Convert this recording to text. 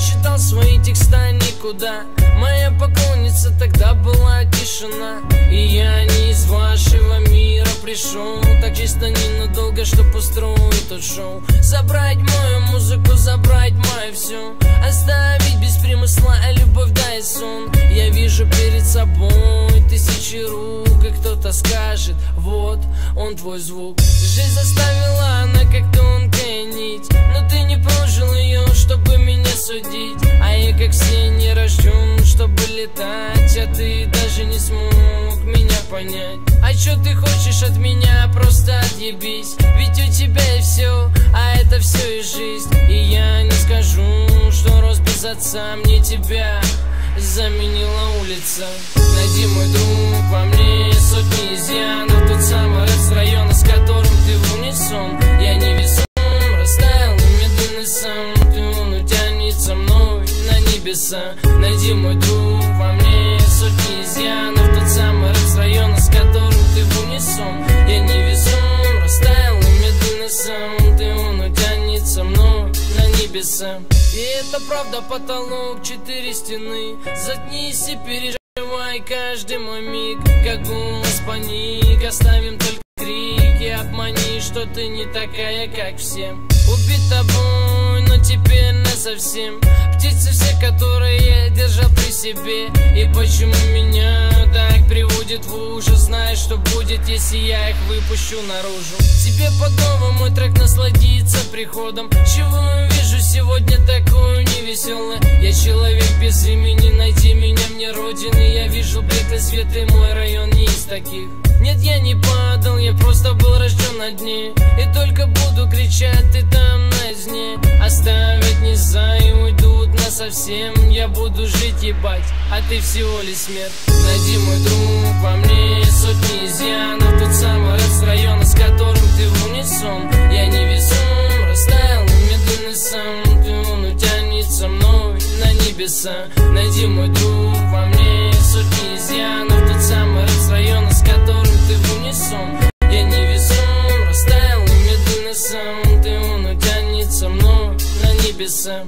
читал свои текста никуда. Моя поклонница тогда была тишина. И я не из вашего мира пришел, так чисто ненадолго, чтоб устроить тот шоу. Забрать мою музыку, забрать мое все, оставить без примысла, а любовь да и сон. Я вижу перед собой тысячи рук, и кто-то скажет: вот он твой звук. Жизнь заставила, она как тонкая нить, но ты не прожил ее, чтобы меня судить. А я как все не рожден, чтобы летать, а ты даже не смог меня понять. А чё ты хочешь от меня? Просто отъебись, ведь у тебя и все, а это все и жизнь. И я не скажу, что рос без отца, мне тебя заменила улица. Найди, мой друг, во мне сотни изъянов, тот самый рэп с района, с которым ты в унисон. Я невесом, растаял медленный сам, он утянет со мной на небеса. Найди, мой друг, во мне сотни изъянов, тот самый рэп с района, с которым ты в унисон. Я невесом, растаял медленный сам, он утянет со мной на небеса. И это правда, потолок, 4 стены. Заткнись и переживай каждый мой миг, как голос паник. Оставим только крики, обмани, что ты не такая, как все. Убит тобой, но теперь насовсем. Птицы все, которые я держал при себе. И почему меня так приводит в ужас? Знаешь, что будет, если я их выпущу наружу. Тебе под новым мой трек насладиться приходом. Чего вижу сегодня такое невеселое? Я человек без имени, найди меня мне родины. Я вижу блеклый свет, и мой район не из таких. Нет, я не падал, я просто был рожден на дне. И только буду кричать, ты там на дне. Оставят низа и уйдут насовсем. Я буду жить, ебать, а ты всего лишь смерть. Найди, мой друг, во мне сотни изъянов, тот самый рэп с района, с которым ты в унисон. Я невесом, растаял медленный сам, он утянет со мной на небеса. Найди, мой друг, во мне сотни изъянов, тот самый рэп с района, с которым ты в унисон. Я невесом, растаял медленно сам, он утянет со мной на небеса.